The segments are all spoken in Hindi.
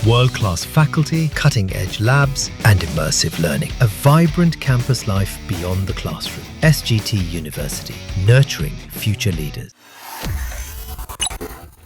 World-class faculty, cutting-edge labs and immersive learning. A vibrant campus life beyond the classroom. SGT University, nurturing future leaders.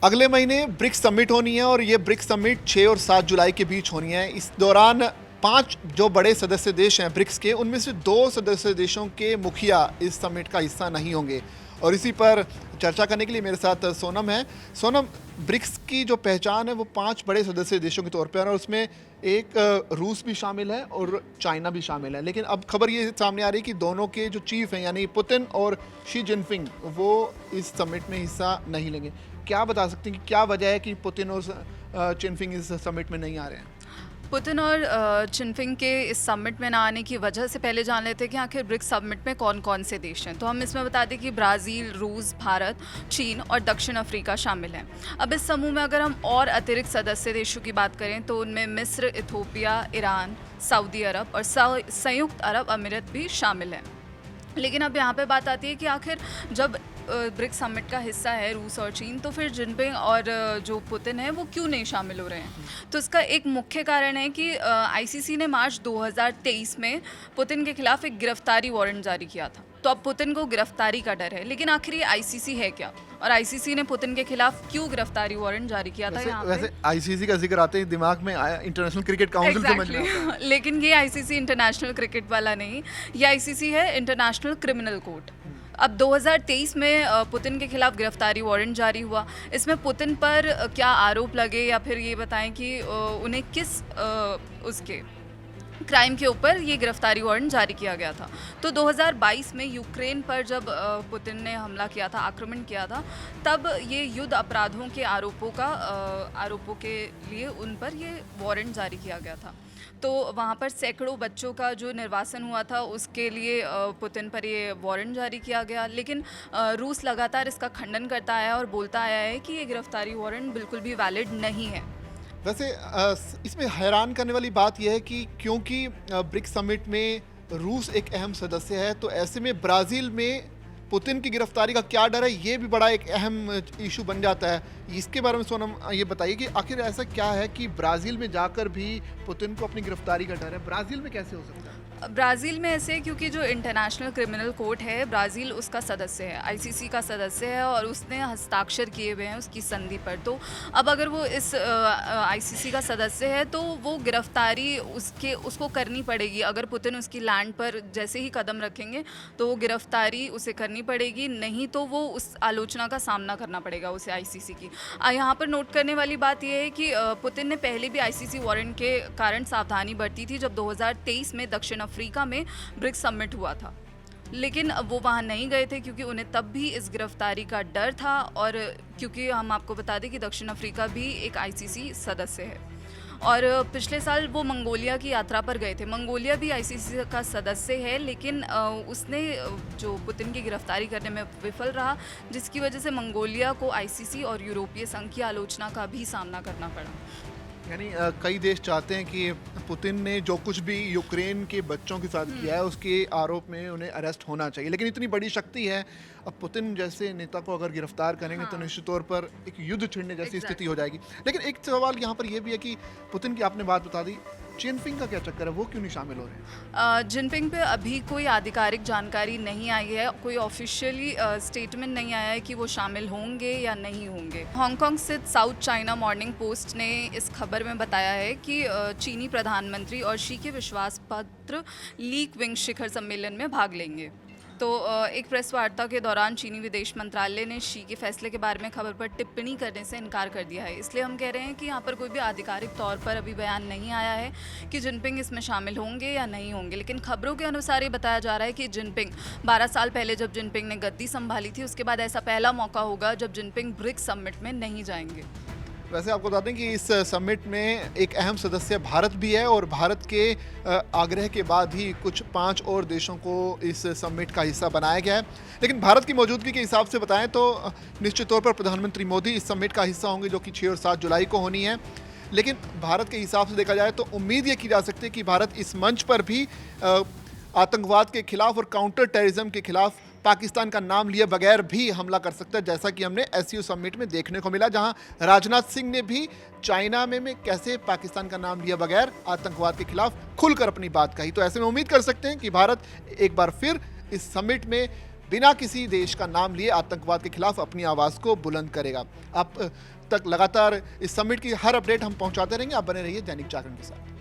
अगले महीने ब्रिक्स समिट होनी है और ये ब्रिक्स समिट 6 और 7 जुलाई के बीच होनी है। इस दौरान 5 जो बड़े सदस्य देश हैं ब्रिक्स के, उनमें से 2 सदस्य देशों के मुखिया इस समिट का हिस्सा नहीं होंगे। और इसी पर चर्चा करने के लिए मेरे साथ सोनम है। सोनम, ब्रिक्स की जो पहचान है वो 5 बड़े सदस्य देशों के तौर पर है और उसमें एक रूस भी शामिल है और चाइना भी शामिल है। लेकिन अब खबर ये सामने आ रही है कि दोनों के जो चीफ हैं यानी पुतिन और शी जिनपिंग वो इस समिट में हिस्सा नहीं लेंगे। क्या बता सकते हैं कि क्या वजह है कि पुतिन और जिनपिंग इस समिट में नहीं आ रहे हैं? पुतिन और जिनपिंग के इस समिट में ना आने की वजह से पहले जान लेते हैं कि आखिर ब्रिक्स समिट में कौन कौन से देश हैं। तो हम इसमें बता दें कि ब्राज़ील, रूस, भारत, चीन और दक्षिण अफ्रीका शामिल हैं। अब इस समूह में अगर हम और अतिरिक्त सदस्य देशों की बात करें तो उनमें मिस्र, इथोपिया, ईरान, सऊदी अरब और संयुक्त अरब अमीरात भी शामिल हैं। लेकिन अब यहाँ पे बात आती है कि आखिर जब ब्रिक्स समिट का हिस्सा है रूस और चीन, तो फिर जिनपिंग और जो पुतिन है वो क्यों नहीं शामिल हो रहे हैं? तो इसका एक मुख्य कारण है कि आईसीसी ने मार्च 2023 में पुतिन के खिलाफ एक गिरफ्तारी वारंट जारी किया था। तो अब पुतिन को गिरफ्तारी का डर है। लेकिन आखिर ये आईसीसी है क्या, और आईसीसी ने पुतिन के खिलाफ क्यों गिरफ्तारी वारंट जारी किया था? यहाँ वैसे आईसीसी का जिक्र आते ही दिमाग में आया इंटरनेशनल क्रिकेट काउंसिल समझ में आता है। लेकिन ये आईसीसी इंटरनेशनल क्रिकेट वाला नहीं, ये आईसीसी है इंटरनेशनल क्रिमिनल कोर्ट। अब 2023 में पुतिन के खिलाफ गिरफ्तारी वारंट जारी हुआ। इसमें पुतिन पर क्या आरोप लगे या फिर ये बताएं कि उन्हें किस उसके क्राइम के ऊपर ये गिरफ्तारी वारंट जारी किया गया था। तो 2022 में यूक्रेन पर जब पुतिन ने हमला किया था, आक्रमण किया था, तब ये युद्ध अपराधों के आरोपों के लिए उन पर ये वारंट जारी किया गया था। तो वहाँ पर सैकड़ों बच्चों का जो निर्वासन हुआ था उसके लिए पुतिन पर ये वारंट जारी किया गया। लेकिन रूस लगातार इसका खंडन करता आया और बोलता आया है कि ये गिरफ्तारी वारंट बिल्कुल भी वैलिड नहीं है। वैसे इसमें हैरान करने वाली बात यह है कि क्योंकि ब्रिक्स समिट में रूस एक अहम सदस्य है, तो ऐसे में ब्राज़ील में पुतिन की गिरफ्तारी का क्या डर है, ये भी बड़ा एक अहम इशू बन जाता है। इसके बारे में सोनम ये बताइए कि आखिर ऐसा क्या है कि ब्राज़ील में जाकर भी पुतिन को अपनी गिरफ्तारी का डर है? ब्राज़ील में कैसे हो सकता है? ब्राज़ील में ऐसे क्योंकि जो इंटरनेशनल क्रिमिनल कोर्ट है, ब्राज़ील उसका सदस्य है, आईसीसी का सदस्य है और उसने हस्ताक्षर किए हुए हैं उसकी संधि पर। तो अब अगर वो इस आईसीसी का सदस्य है तो वो गिरफ्तारी उसको करनी पड़ेगी। अगर पुतिन उसकी लैंड पर जैसे ही कदम रखेंगे तो वो गिरफ्तारी उसे करनी पड़ेगी, नहीं तो वो उस आलोचना का सामना करना पड़ेगा उसे आईसीसी की। यहाँ पर नोट करने वाली बात यह है कि पुतिन ने पहले भी आईसीसी वारंट के कारण सावधानी बरती थी जब 2023 में दक्षिण अफ्रीका में ब्रिक्स समिट हुआ था। लेकिन वो वहाँ नहीं गए थे क्योंकि उन्हें तब भी इस गिरफ्तारी का डर था, और क्योंकि हम आपको बता दें कि दक्षिण अफ्रीका भी एक आईसीसी सदस्य है। और पिछले साल वो मंगोलिया की यात्रा पर गए थे। मंगोलिया भी आईसीसी का सदस्य है, लेकिन उसने जो पुतिन की गिरफ्तारी करने में विफल रहा, जिसकी वजह से मंगोलिया को आईसीसी और यूरोपीय संघ की आलोचना का भी सामना करना पड़ा। यानी कई देश चाहते हैं कि पुतिन ने जो कुछ भी यूक्रेन के बच्चों के साथ किया है उसके आरोप में उन्हें अरेस्ट होना चाहिए। लेकिन इतनी बड़ी शक्ति है, अब पुतिन जैसे नेता को अगर गिरफ्तार करेंगे तो निश्चित तौर पर एक युद्ध छिड़ने जैसी स्थिति हो जाएगी। लेकिन एक सवाल यहाँ पर यह भी है कि पुतिन की आपने बात बता दी, जिनपिंग का क्या चक्कर है, वो क्यों नहीं शामिल हो रहे? जिनपिंग पे अभी कोई आधिकारिक जानकारी नहीं आई है, कोई ऑफिशियली स्टेटमेंट नहीं आया है कि वो शामिल होंगे या नहीं होंगे। हांगकांग स्थित साउथ चाइना मॉर्निंग पोस्ट ने इस खबर में बताया है कि चीनी प्रधानमंत्री और शी के विश्वास पात्र ली क्विंग शिखर सम्मेलन में भाग लेंगे। तो एक प्रेस वार्ता के दौरान चीनी विदेश मंत्रालय ने शी के फैसले के बारे में खबर पर टिप्पणी करने से इनकार कर दिया है। इसलिए हम कह रहे हैं कि यहाँ पर कोई भी आधिकारिक तौर पर अभी बयान नहीं आया है कि जिनपिंग इसमें शामिल होंगे या नहीं होंगे। लेकिन खबरों के अनुसार ये बताया जा रहा है कि जिनपिंग 12 साल पहले जब जिनपिंग ने गद्दी संभाली थी, उसके बाद ऐसा पहला मौका होगा जब जिनपिंग ब्रिक्स समिट में नहीं जाएंगे। वैसे आपको बता दें कि इस समिट में एक अहम सदस्य भारत भी है और भारत के आग्रह के बाद ही कुछ 5 और देशों को इस समिट का हिस्सा बनाया गया है। लेकिन भारत की मौजूदगी के हिसाब से बताएं तो निश्चित तौर पर प्रधानमंत्री मोदी इस समिट का हिस्सा होंगे, जो कि 6 और 7 जुलाई को होनी है। लेकिन भारत के हिसाब से देखा जाए तो उम्मीद ये की जा सकती है कि भारत इस मंच पर भी आतंकवाद के खिलाफ और काउंटर टेररिज्म के खिलाफ पाकिस्तान का नाम लिए बगैर भी हमला कर सकता है, जैसा कि हमने एससीओ समिट में देखने को मिला, जहां राजनाथ सिंह ने भी चाइना में कैसे पाकिस्तान का नाम लिए बगैर आतंकवाद के खिलाफ खुलकर अपनी बात कही। तो ऐसे में उम्मीद कर सकते हैं कि भारत एक बार फिर इस समिट में बिना किसी देश का नाम लिए आतंकवाद के खिलाफ अपनी आवाज़ को बुलंद करेगा। अब तक लगातार इस समिट की हर अपडेट हम पहुंचाते रहेंगे। आप बने रहिए दैनिक जागरण के साथ।